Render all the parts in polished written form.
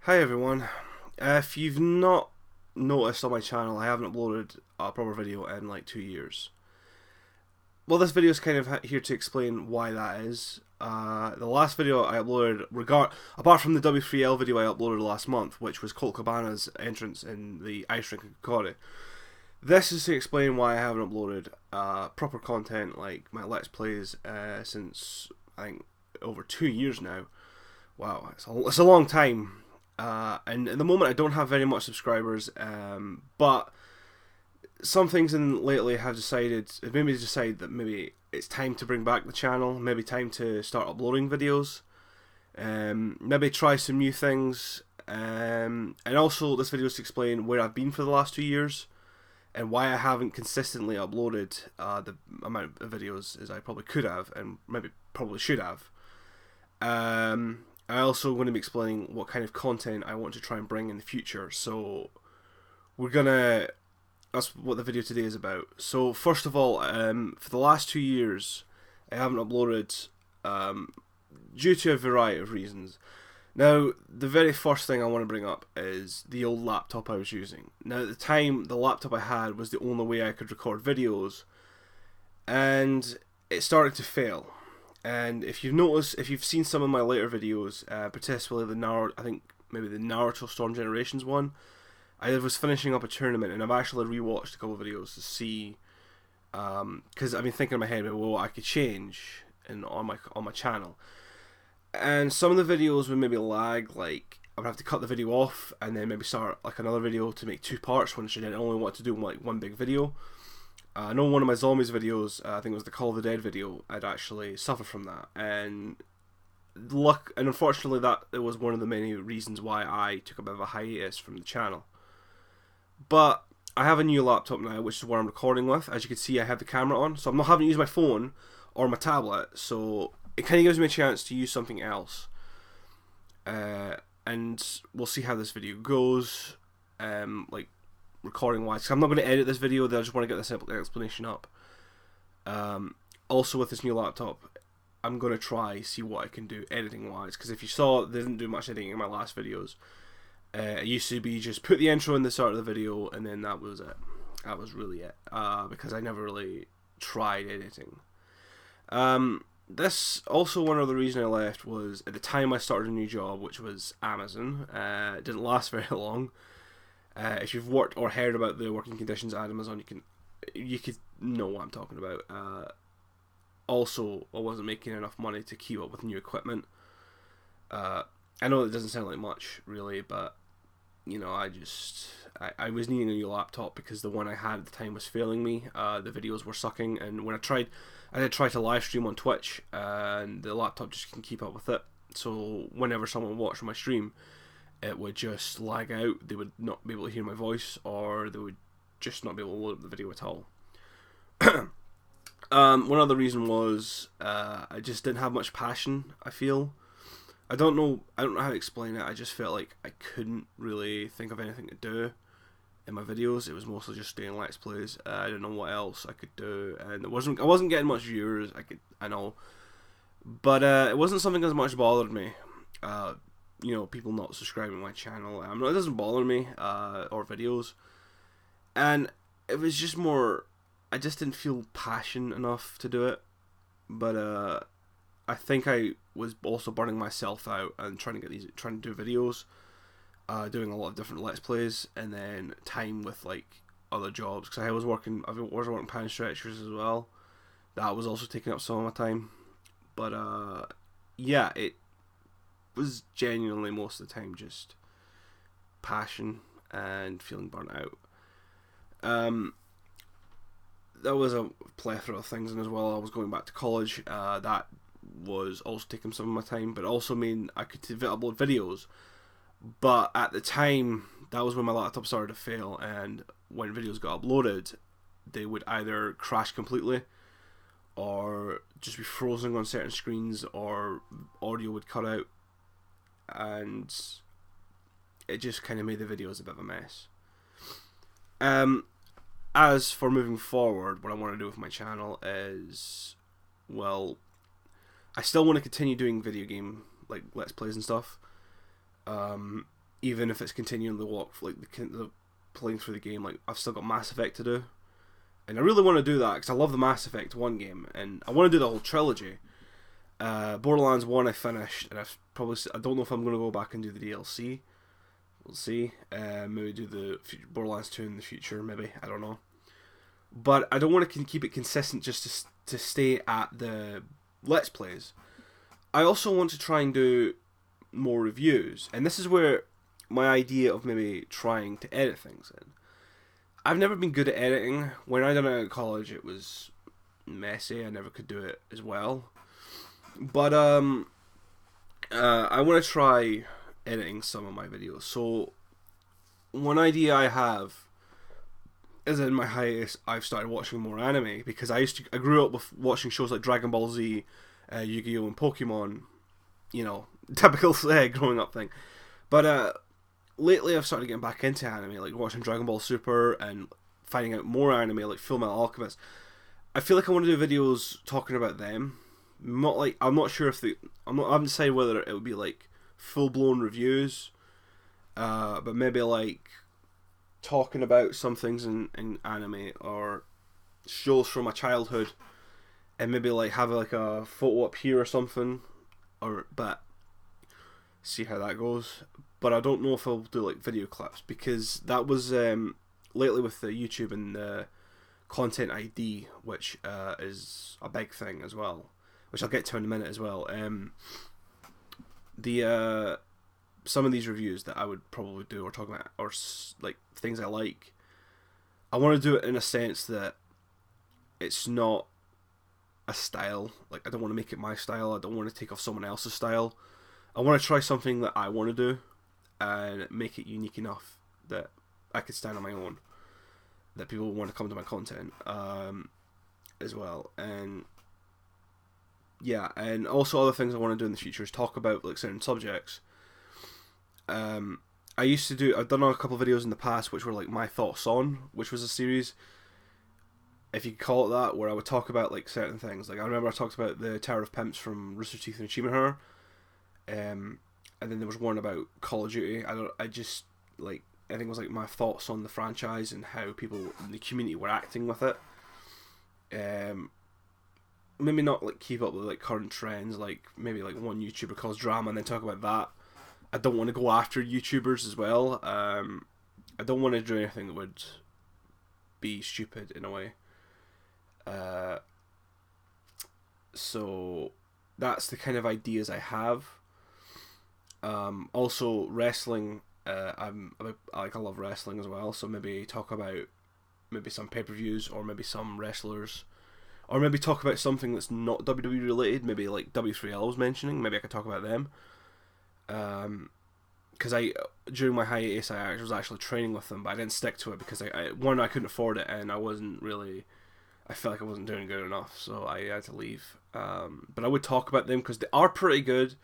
Hi everyone. If you've not noticed on my channel, I haven't uploaded a proper video in like 2 years. Well, this video is kind of here to explain why that is. The last video I uploaded, apart from the W3L video I uploaded last month, which was Colt Cabana's entrance in the ice rink in Kokore. This is to explain why I haven't uploaded proper content like my Let's Plays since I think over 2 years now. Wow, it's a long time. And at the moment I don't have very much subscribers, but some things in lately it made me decide that maybe it's time to bring back the channel, maybe time to start uploading videos, maybe try some new things, and also this video is to explain where I've been for the last 2 years, and why I haven't consistently uploaded the amount of videos as I probably could have, and maybe probably should have. I also going to be explaining what kind of content I want to try and bring in the future. So that's what the video today is about. So first of all, for the last 2 years, I haven't uploaded due to a variety of reasons. Now, the very first thing I want to bring up is the old laptop I was using. Now, at the time, the laptop I had was the only way I could record videos, and it started to fail. And if you've seen some of my later videos, particularly I think maybe the Naruto Storm Generations one, I was finishing up a tournament, and I've actually rewatched a couple of videos to see, because I've been thinking in my head about what I could change on my channel, and some of the videos would maybe lag, like I would have to cut the video off and then maybe start like another video to make two parts when I should only want to do like one big video. I know one of my zombies videos, I think it was the Call of the Dead video, I'd actually suffered from that, and unfortunately that it was one of the many reasons why I took a bit of a hiatus from the channel. But I have a new laptop now, which is what I'm recording with. As you can see, I have the camera on, so I'm not having to use my phone or my tablet, so it kind of gives me a chance to use something else. And we'll see how this video goes, like recording wise. I'm not going to edit this video, I just want to get this explanation up. Also with this new laptop, I'm going to see what I can do editing wise, because if you saw, they didn't do much editing in my last videos. It used to be just put the intro in the start of the video, and then that was it. That was really it, because I never really tried editing. This also, one other reason I left was at the time I started a new job, which was Amazon. It didn't last very long. If you've worked or heard about the working conditions at Amazon, you could know what I'm talking about. Also, I wasn't making enough money to keep up with new equipment. I know it doesn't sound like much, really, but you know, I was needing a new laptop because the one I had at the time was failing me. The videos were sucking, and when I did try to live stream on Twitch, and the laptop just couldn't keep up with it. So whenever someone watched my stream, it would just lag out. They would not be able to hear my voice, or they would just not be able to load up the video at all. One other reason was I just didn't have much passion, I feel. I don't know how to explain it. I just felt like I couldn't really think of anything to do in my videos. It was mostly just doing Let's Plays. I didn't know what else I could do, and I wasn't getting much viewers. I know, but it wasn't something as much bothered me. You know, people not subscribing to my channel. It doesn't bother me, or videos. And it was just more, I just didn't feel passion enough to do it. But I think I was also burning myself out and trying to do videos, doing a lot of different Let's Plays, and then time with like other jobs, because I was working pan stretchers as well. That was also taking up some of my time. But yeah, it was genuinely most of the time just passion and feeling burnt out. There was a plethora of things, and as well, I was going back to college. That was also taking some of my time, but also mean I could upload videos. But at the time, that was when my laptop started to fail, and when videos got uploaded, they would either crash completely, or just be frozen on certain screens, or audio would cut out, and it just kind of made the videos a bit of a mess. As for moving forward, what I want to do with my channel is, well, I still want to continue doing video game like Let's Plays and stuff. even if it's continuing the walk, like the playing through the game. Like I've still got Mass Effect to do, and I really want to do that because I love the Mass Effect 1 game, and I want to do the whole trilogy. Borderlands 1 I finished, and I don't know if I'm going to go back and do the DLC. We'll see. Maybe do the Borderlands 2 in the future, maybe. I don't know. But I don't want to keep it consistent just to stay at the Let's Plays. I also want to try and do more reviews, and this is where my idea of maybe trying to edit things in. I've never been good at editing. When I done it at college, it was messy. I never could do it as well. But I want to try editing some of my videos. So one idea I have is in my hiatus I've started watching more anime, because I grew up with watching shows like Dragon Ball Z, Yu-Gi-Oh! And Pokemon. You know, typical growing up thing. But lately I've started getting back into anime, like watching Dragon Ball Super and finding out more anime like Fullmetal Alchemist. I feel like I want to do videos talking about them. I'm not sure if I haven't decided whether it would be like full blown reviews, but maybe like talking about some things in anime or shows from my childhood, and maybe like have like a photo up here or something, but see how that goes. But I don't know if I'll do like video clips, because that was lately with the YouTube and the Content ID, which is a big thing as well, which I'll get to in a minute as well. Some of these reviews that I would probably do or talk about, or like things I like, I want to do it in a sense that it's not a style. Like, I don't want to make it my style. I don't want to take off someone else's style. I want to try something that I want to do and make it unique enough that I could stand on my own, that people want to come to my content as well. And yeah, and also other things I want to do in the future is talk about like certain subjects. I've done a couple of videos in the past which were like my thoughts on, which was a series, if you could call it that, where I would talk about like certain things. Like I remember I talked about the Tower of Pimps from Rooster Teeth and Achievement Hunter, and then there was one about Call of Duty. I think it was like my thoughts on the franchise and how people in the community were acting with it. Maybe not like keep up with like current trends, like maybe like one YouTuber cause drama and then talk about that. I don't want to go after YouTubers as well. I don't want to do anything that would be stupid in a way. So that's the kind of ideas I have. Also wrestling. I love wrestling as well. So maybe talk about maybe some pay-per-views or maybe some wrestlers, or maybe talk about something that's not WWE related. Maybe like W3L was mentioning. Maybe I could talk about them. Because during my hiatus I was actually training with them, but I didn't stick to it because I couldn't afford it, and I felt like I wasn't doing good enough, so I had to leave. But I would talk about them because they are pretty good.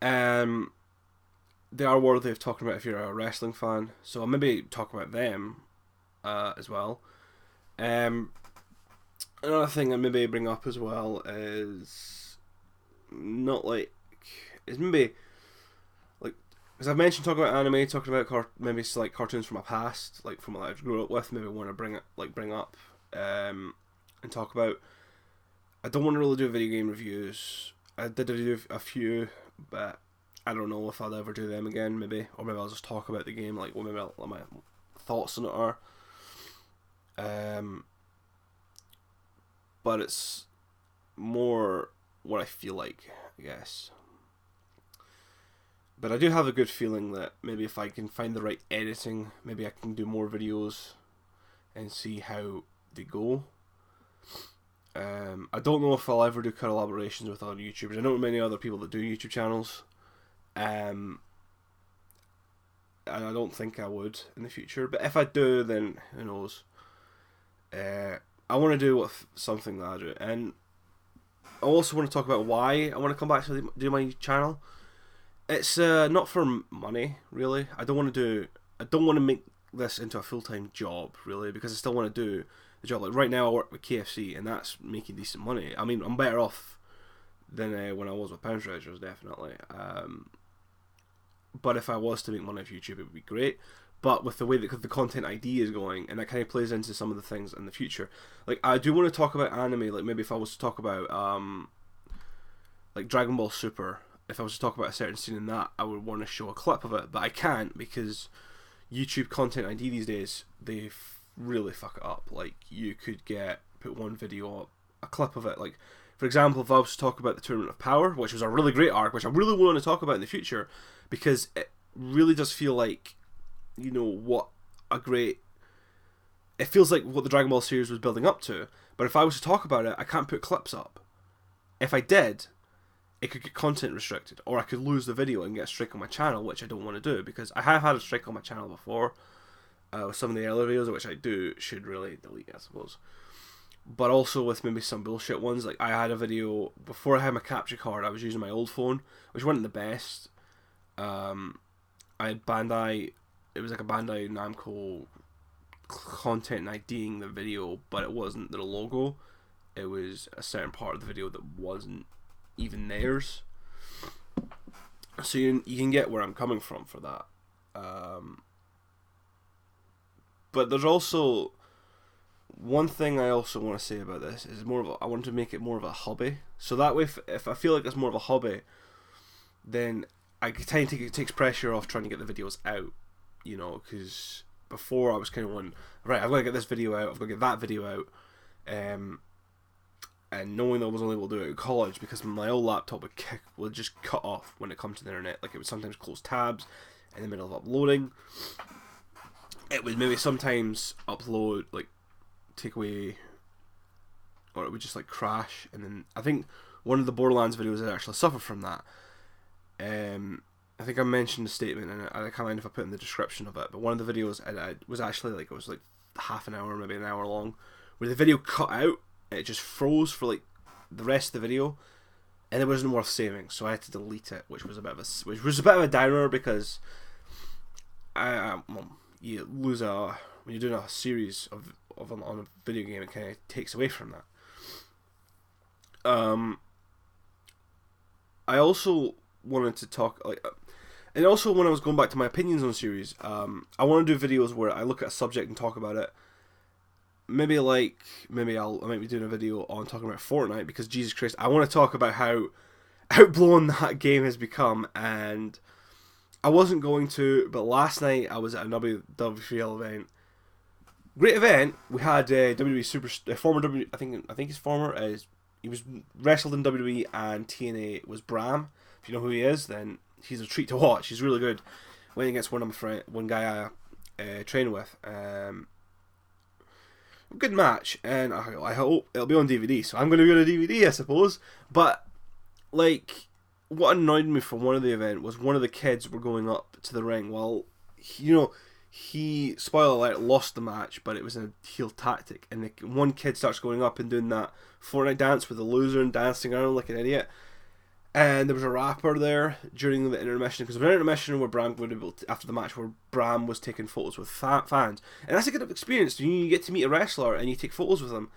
They are worthy of talking about if you're a wrestling fan, so I'll maybe talk about them as well. Another thing I maybe bring up as well is maybe like, as I've mentioned, talking about anime, talking about maybe like cartoons from my past, like from what I grew up with. Maybe want to bring up and talk about. I don't want to really do video game reviews. I did do a few, but I don't know if I'll ever do them again. Maybe, or maybe I'll just talk about the game, like maybe my thoughts on it are. But it's more what I feel like, I guess. But I do have a good feeling that maybe if I can find the right editing, maybe I can do more videos and see how they go. I don't know if I'll ever do collaborations with other YouTubers. I know many other people that do YouTube channels. And I don't think I would in the future. But if I do, then who knows. I want to do something that I do. And I also want to talk about why I want to come back to do my channel. It's not for money, really. I don't want to make this into a full-time job, really, because I still want to do the job. Like right now I work with KFC and that's making decent money. I mean, I'm better off than when I was with Pound Treasures, definitely. but if I was to make money off YouTube, it would be great. But with the way that the content ID is going, and that kind of plays into some of the things in the future. Like, I do want to talk about anime. Like, maybe if I was to talk about like Dragon Ball Super, if I was to talk about a certain scene in that, I would want to show a clip of it, but I can't because YouTube content ID these days, they really fuck it up. Like, you could put one video up, a clip of it. Like, for example, if I was to talk about the Tournament of Power, which was a really great arc, which I really want to talk about in the future, because it really does feel like, you know, it feels like what the Dragon Ball series was building up to. But if I was to talk about it, I can't put clips up. If I did, it could get content restricted, or I could lose the video and get a strike on my channel, which I don't want to do, because I have had a strike on my channel before with some of the earlier videos, which I should really delete, I suppose. But also with maybe some bullshit ones. Like, I had a video before I had my capture card, I was using my old phone, which wasn't the best. I had Bandai, it was like a Bandai Namco content IDing the video, but it wasn't the logo. It was a certain part of the video that wasn't even theirs. So you can get where I'm coming from for that. But there's also one thing I also want to say about this is I want to make it more of a hobby. So that way, if I feel like it's more of a hobby, then I kind of it takes pressure off trying to get the videos out. You know, because before I was kind of going, right, I've got to get this video out, I've got to get that video out, and knowing that I was only able to do it at college because my old laptop would just cut off when it comes to the internet. Like, it would sometimes close tabs in the middle of uploading. It would maybe sometimes upload, like, take away, or it would just like crash. And then I think one of the Borderlands videos had actually suffered from that. I think I mentioned the statement, and I can't mind if I put in the description of it, but one of the videos was actually like, it was like half an hour, maybe an hour long, where the video cut out, and it just froze for like the rest of the video, and it wasn't worth saving, so I had to delete it, which was a bit of a downer, because you lose when you're doing a series on a video game, it kind of takes away from that. I also wanted to talk, like, and also when I was going back to my opinions on series, I want to do videos where I look at a subject and talk about it. Maybe I might be doing a video on talking about Fortnite, because Jesus Christ, I want to talk about how outblown that game has become. And I wasn't going to, but last night I was at a WWL event. Great event. We had WWE former WWE, I think he's former. He was wrestled in WWE, and TNA was Bram. If you know who he is, then he's a treat to watch. He's really good. Went against one guy I train with. Good match, and I hope it'll be on DVD. So I'm going to go to DVD, I suppose. But like, what annoyed me from one of the event was one of the kids were going up to the ring. Well, he, spoiler alert, lost the match, but it was a heel tactic. And one kid starts going up and doing that Fortnite dance with the loser and dancing around like an idiot. And there was a rapper there during the intermission, because there was an intermission where Bram would have after the match, where Bram was taking photos with fans, and that's a good experience. You get to meet a wrestler and you take photos with them,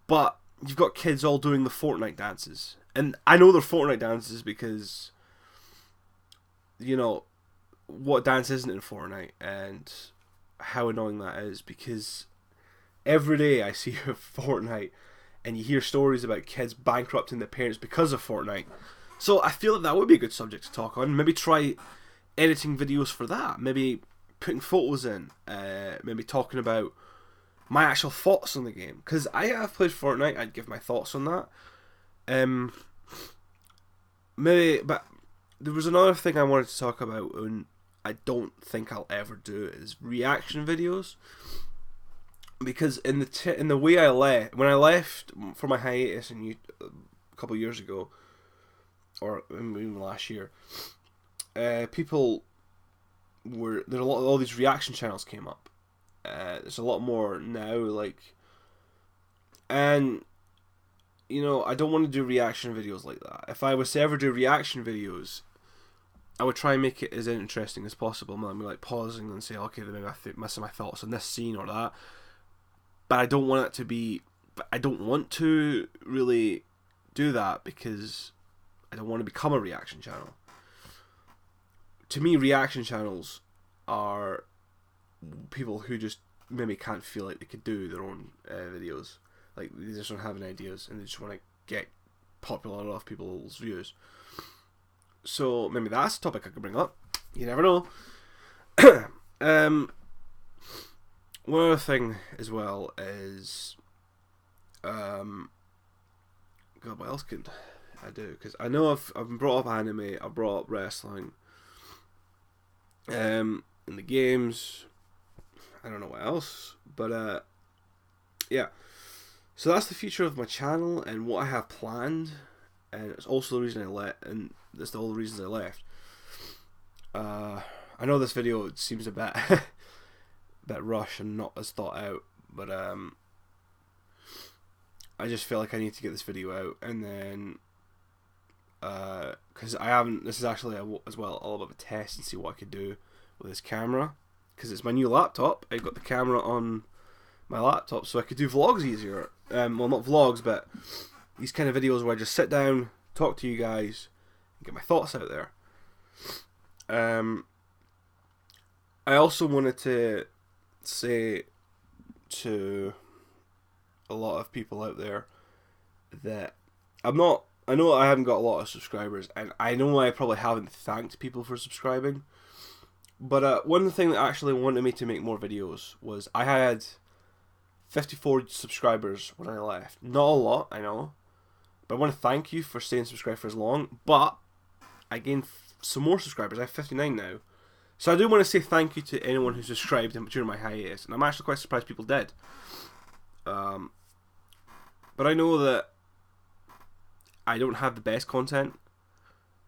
but you've got kids all doing the Fortnite dances, and I know they're Fortnite dances because, you know, what dance isn't in Fortnite, and how annoying that is, because every day I see a Fortnite, and you hear stories about kids bankrupting their parents because of Fortnite. So I feel that would be a good subject to talk on. Maybe try editing videos for that. Maybe putting photos in. Maybe talking about my actual thoughts on the game. Because I have played Fortnite. I'd give my thoughts on that. But there was another thing I wanted to talk about, and I don't think I'll ever do, is reaction videos. Because in the way when I left for my hiatus a couple of years ago, or even last year, people all these reaction channels came up. There's a lot more now, like, and you know, I don't want to do reaction videos like that. If I was to ever do reaction videos, I would try and make it as interesting as possible. I'm like pausing and say, okay, then maybe some of my thoughts on this scene or that. But I don't want it to be. I don't want to really do that, because I don't want to become a reaction channel. to me, reaction channels are people who just maybe can't feel like they could do their own videos. Like, they just don't have any ideas and they just want to get popular off people's views. So maybe that's a topic I could bring up. You never know. One other thing as well is, God, what else could I do? Because I know I've brought up anime, I've brought up wrestling, in the games. I don't know what else, but yeah. So that's the future of my channel and what I have planned, and it's also the reason I that's all the reasons I left. I know this video seems a bit bit rushed and not as thought out, but I just feel like I need to get this video out, and then because I haven't, this is actually as well all about a test and see what I could do with this camera, because it's my new laptop. I got the camera on my laptop so I could do vlogs easier. Well, not vlogs, but these kind of videos where I just sit down, talk to you guys, and get my thoughts out there. I also wanted to say to a lot of people out there that I know I haven't got a lot of subscribers, and I know I probably haven't thanked people for subscribing, but one thing that actually wanted me to make more videos was I had 54 subscribers when I left. Not a lot, I know, but I want to thank you for staying subscribed for as long. But I gained some more subscribers. I have 59 now. So I do want to say thank you to anyone who subscribed during my hiatus, and I'm actually quite surprised people did. But I know that I don't have the best content.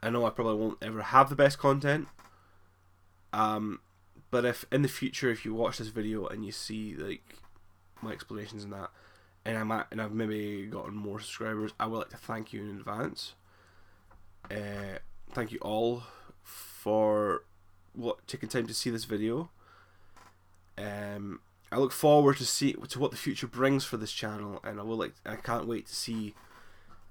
I know I probably won't ever have the best content. But if in the future, if you watch this video and you see like my explanations and that, and I've maybe gotten more subscribers, I would like to thank you in advance. Thank you all for taking time to see this video. I look forward to what the future brings for this channel, and I can't wait to see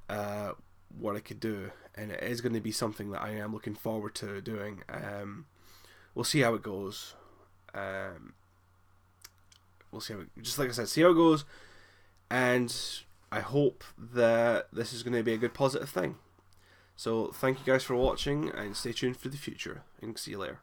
what I could do, and it is going to be something that I am looking forward to doing. We'll see how it goes. We'll see how just like I said, see how it goes, and I hope that this is going to be a good positive thing. So thank you guys for watching, and stay tuned for the future, and see you later.